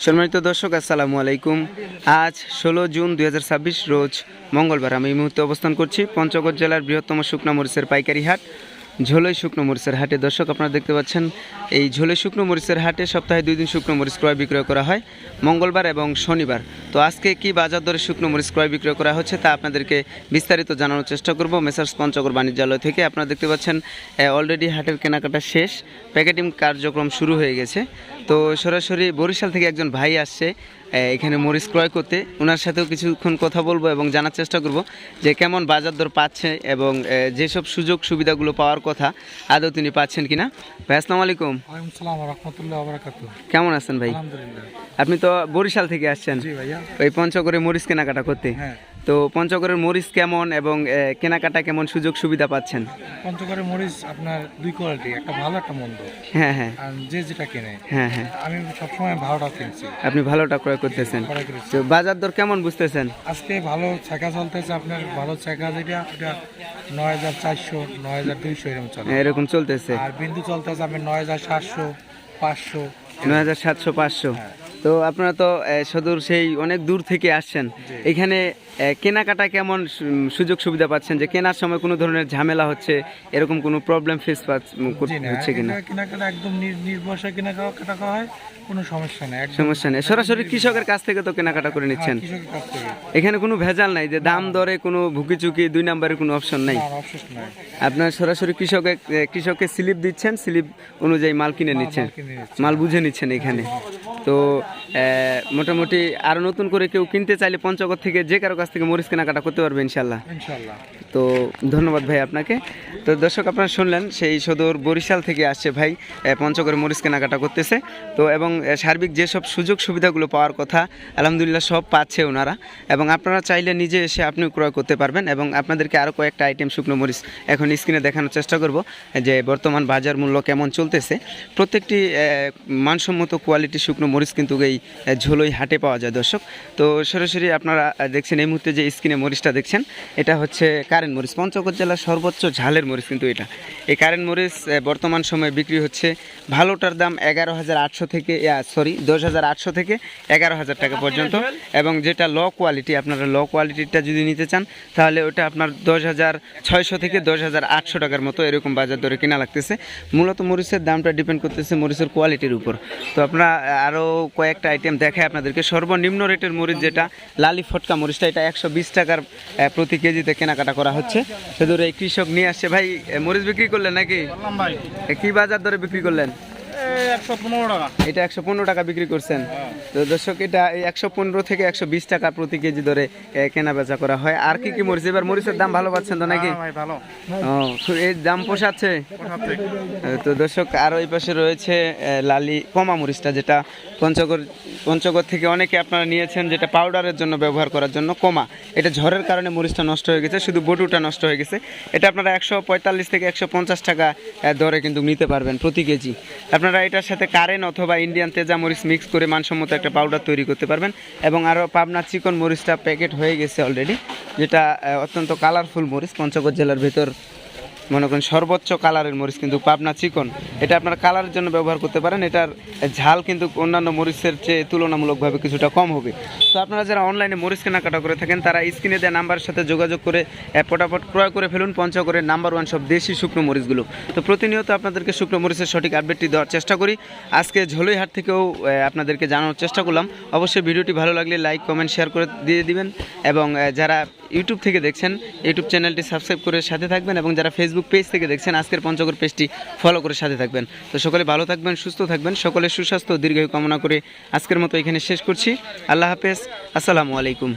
সম্মানিত দর্শক আসসালামু আলাইকুম। আজ 16 জুন 2026 রোজ মঙ্গলবার। আমি এই মুহূর্তে অবস্থান করছি পঞ্চগড় জেলার বৃহত্তম শুকনো মরিচের পাইকারি হাট ঝোলই শুকনো মরিচের হাটে। দর্শক আপনারা দেখতে পাচ্ছেন এই ঝোলই শুকনো মরিচের হাটে সপ্তাহে 2 দিন শুকনো মরিচ ক্রয় বিক্রয় করা হয়, মঙ্গলবার এবং শনিবার। তো আজকে কি বাজার দরে শুকনো মরিচ ক্রয় বিক্রয় করা হচ্ছে তা আপনাদেরকে বিস্তারিত জানানোর চেষ্টা করব মেসার্স পঞ্চগড় বাণিজ্যালয় থেকে। আপনারা দেখতে পাচ্ছেন অলরেডি হাটের কেনাকাটা শেষ, প্যাকেটিং কার্যক্রম শুরু হয়ে গেছে। তো সরাসরি বরিশাল থেকে একজন ভাই আসছে এখানে মরিচ ক্রয় করতে। ওনার সাথেও কিছুক্ষণ কথা বলবো এবং জানার চেষ্টা করব যে কেমন বাজার দর পাচ্ছে এবং যেসব সুযোগ সুবিধাগুলো পাওয়ার কথা আদৌ তিনি পাচ্ছেন কিনা। ভাই আসসালামু আলাইকুম। কেমন আছেন ভাই? আপনি তো বরিশাল থেকে আসছেন ওই পঞ্চগড়ে মরিচ কেনাকাটা করতে। তো পঞ্চগড়ের মরিচ কেমন এবং কেনাকাটা কেমন সুযোগ সুবিধা পাচ্ছেন? পঞ্চগড়ের মরিচ আপনার দুই কোয়ালিটি, একটা ভালো একটা মন্দ। হ্যাঁ হ্যাঁ, আর যে যেটা কেনে হ্যাঁ আমি সবসময় ভালোটা কিনছি। আপনি ভালোটা ক্রয় করতেছেন। তো বাজার দর কেমন বুঝতেছেন? আজকে ভালো ছেঁকা চলতেছে, আপনার ভালো ছেঁকা যেটা ওটা 9400 9200 এরকম চলে, এরকম চলতেছে। আর বিন্দু চলতেছে আপনার 9700 500 9700 500। তো আপনারা তো সদূর সেই অনেক দূর থেকে আসছেন, এখানে কেনাকাটা কেমন সুযোগ সুবিধা পাচ্ছেন? যে কেনার সময় কোনো ধরনের ঝামেলা হচ্ছে, এরকম কোনো প্রবলেম ফেস হচ্ছে কিনা? কেনাকাটা একদম নির্ভরশীল কেনাকাটা করা হয়, কোনো সমস্যা নেই। সমস্যা নেই, সরাসরি কৃষকের কাছ থেকে তো কেনাকাটা করে নিচ্ছেন। এখানে কোনো ভেজাল নাই যে দাম দরে কোনো ভুকিচুকি 2 নম্বরের কোনো অপশন নাই। আপনার সরাসরি কৃষককে স্লিপ দিচ্ছেন, স্লিপ অনুযায়ী মাল কিনে নিচ্ছেন, মাল বুঝে নিচ্ছেন এখানে। তো মোটামুটি আরো নতুন করে কেউ কিনতে চাইলে পঞ্চগড় থেকে যে কারো কাছ থেকে মরিচ কেনাকাটা করতে পারবে ইনশাল্লাহ। তো ধন্যবাদ ভাই আপনাকে। তো দর্শক আপনারা শুনলেন সেই সদর বরিশাল থেকে আসছে ভাই পঞ্চগড়ে মরিচ কেনাকাটা করতেছে। তো এবং সার্বিক যেসব সুযোগ সুবিধাগুলো পাওয়ার কথা আলহামদুলিল্লাহ সব পাচ্ছে ওনারা, এবং আপনারা চাইলে নিজে এসে আপনিও ক্রয় করতে পারবেন। এবং আপনাদেরকে আরও কয়েকটা আইটেম শুকনো মরিচ এখন স্ক্রিনে দেখানোর চেষ্টা করব যে বর্তমান বাজার মূল্য কেমন চলতেছে। প্রত্যেকটি মানসম্মত কোয়ালিটি শুকনো মরিচ কিন্তু এই ঝোলই হাটে পাওয়া যায় দর্শক। তো সরাসরি আপনারা দেখছেন এই মুহূর্তে যে স্ক্রিনে মরিচটা দেখছেন এটা হচ্ছে কারেন্ট মরিচ, পঞ্চগড় জেলার সর্বোচ্চ ঝালের মরিচ কিন্তু এটা। এই কারেন্ট মরিচ বর্তমান সময়ে বিক্রি হচ্ছে ভালোটার দাম 11,800 থেকে 10,800 থেকে 11,000 টাকা পর্যন্ত। এবং যেটা ল কোয়ালিটি, আপনারা ল কোয়ালিটিটা যদি নিতে চান তাহলে ওটা আপনার 10,600 থেকে 10,800 টাকার মতো এরকম বাজার দরে কেনা লাগতেছে। মূলত মরিচের দামটা ডিপেন্ড করতেছে মরিচের কোয়ালিটির উপর। তো আপনারা আরও কয়েকটা আইটেম দেখায় আপনাদেরকে। সর্বনিম্ন রেটের মরিচ যেটা লালি ফটকা মরিচটা, এটা 120 টাকার প্রতি কেজিতে কেনাকাটা করা হচ্ছে। সেদূর এই কৃষক নিয়ে আসছে। ভাই মরিচ বিক্রি করলেন নাকি? কি বাজার দরে বিক্রি করলেন? 115 টাকা। এটা 115 টাকা বিক্রি করছেন। তো দর্শক এটা 115 থেকে 120 টাকা প্রতি কেজি ধরে কেনা বেচা করা হয়। আর কি কি মরিচ? এবার মরিচের দাম ভালো পাচ্ছেন তো নাকি? এই দাম পোষাচ্ছে। তো দর্শক আরও এই পাশে রয়েছে লালি কমা মরিচটা, যেটা পঞ্চগড় থেকে অনেকে আপনারা নিয়েছেন, যেটা পাউডারের জন্য ব্যবহার করার জন্য কমা। এটা ঝড়ের কারণে মরিচটা নষ্ট হয়ে গেছে, শুধু বটুটা নষ্ট হয়ে গেছে। এটা আপনারা 145 থেকে 150 টাকা দরে কিন্তু নিতে পারবেন প্রতি কেজি। আপনারা এটার সাথে কারেন্ট অথবা ইন্ডিয়ান তেজা মরিচ মিক্স করে মানসম্মত একটা পাউডার তৈরি করতে পারবেন। এবং আরও পাবনা চিকন মরিচটা প্যাকেট হয়ে গেছে অলরেডি, যেটা অত্যন্ত কালারফুল মরিচ। পঞ্চগড় জেলার ভেতর মনে করেন সর্বোচ্চ কালারের মরিচ কিন্তু পাবনা চিকন। এটা আপনার কালারের জন্য ব্যবহার করতে পারেন। এটার ঝাল কিন্তু অন্যান্য মরিচের চেয়ে তুলনামূলকভাবে কিছুটা কম হবে। তো আপনারা যারা অনলাইনে মরিচ কেনাকাটা করে থাকেন তারা স্ক্রিনে দেওয়া নাম্বারের সাথে যোগাযোগ করে ফটাফট ক্রয় করে ফেলুন পঞ্চগড়ের নাম্বার 1 সব দেশি শুকনো মরিচগুলো। তো প্রতিনিয়ত আপনাদেরকে শুকনো মরিচের সঠিক আপডেটটি দেওয়ার চেষ্টা করি। আজকে ঝোলই হাট থেকেও আপনাদেরকে জানানোর চেষ্টা করলাম। অবশ্যই ভিডিওটি ভালো লাগলে লাইক কমেন্ট শেয়ার করে দিয়ে দিবেন। এবং যারা ইউটিউব থেকে দেখছেন ইউটিউব চ্যানেলটি সাবস্ক্রাইব করে সাথে থাকবেন। এবং যারা ফেসবুক পেজ থেকে দেখছেন আজকের পঞ্চগড় পেজটি ফলো করে সাথে থাকবেন। তো সকলে ভালো থাকবেন, সুস্থ থাকবেন, সকলের সুস্বাস্থ্য দীর্ঘায়ু কামনা করে আজকের মতো এখানে শেষ করছি। আল্লাহ হাফেজ, আসসালামু আলাইকুম।